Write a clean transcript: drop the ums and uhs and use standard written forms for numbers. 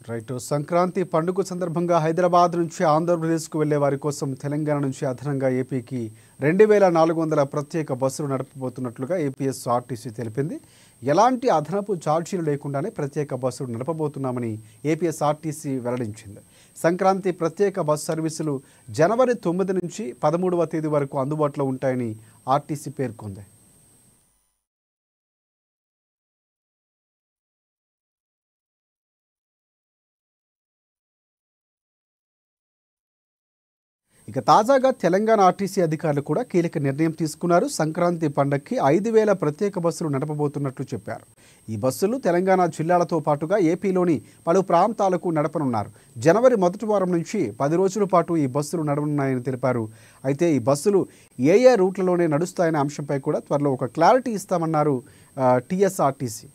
Right. Sankranti పండుగ సందర్భంగా హైదరాబాద్ నుంచి ఆంధ్రప్రదేశ్కు వెళ్లే వారి కోసం తెలంగాణ నుంచి అదనంగా ఏపీకి 2400 ప్రత్యేక బస్సులు నడపబోతున్నట్లుగా ఏపీఎస్ఆర్టీసీ తెలిపింది. ఎలాంటి అదనపు ఛార్జీలు లేకుండానే ప్రత్యేక బస్సులు నడపబోతున్నామని ఏపీఎస్ఆర్టీసీ వెల్లడించింది. సంక్రాంతి ప్రత్యేక బస్సు సర్వీసులు జనవరి 9 నుంచి 13వ తేదీ వరకు అందుబాటులో ఉంటాయని ఆర్టీసీ పేర్కొంది. ఇక తాజాగా తెలంగాణ ఆర్టీసీ అధికారులు కూడా కీలక నిర్ణయం తీసుకున్నారు. సంక్రాంతి పండగకి 5000 ప్రత్యేక బస్సులు నడపబోతున్నట్లు చెప్పారు. ఈ బస్సులు తెలంగాణ జిల్లాలతో పాటుగా ఏపీలోని పలు ప్రాంతాలకు నడపనున్నారు. జనవరి మొదటి వారం నుంచి 10 రోజుల పాటు ఈ బస్సులు నడవనున్నాయని తెలిపారు. అయితే ఈ బస్సులు ఏ రూట్లలోనే నడుస్తాయనే అంశంపై కూడా త్వరలో ఒక క్లారిటీ ఇస్తామన్నారు టీఎస్ఆర్టీసీ.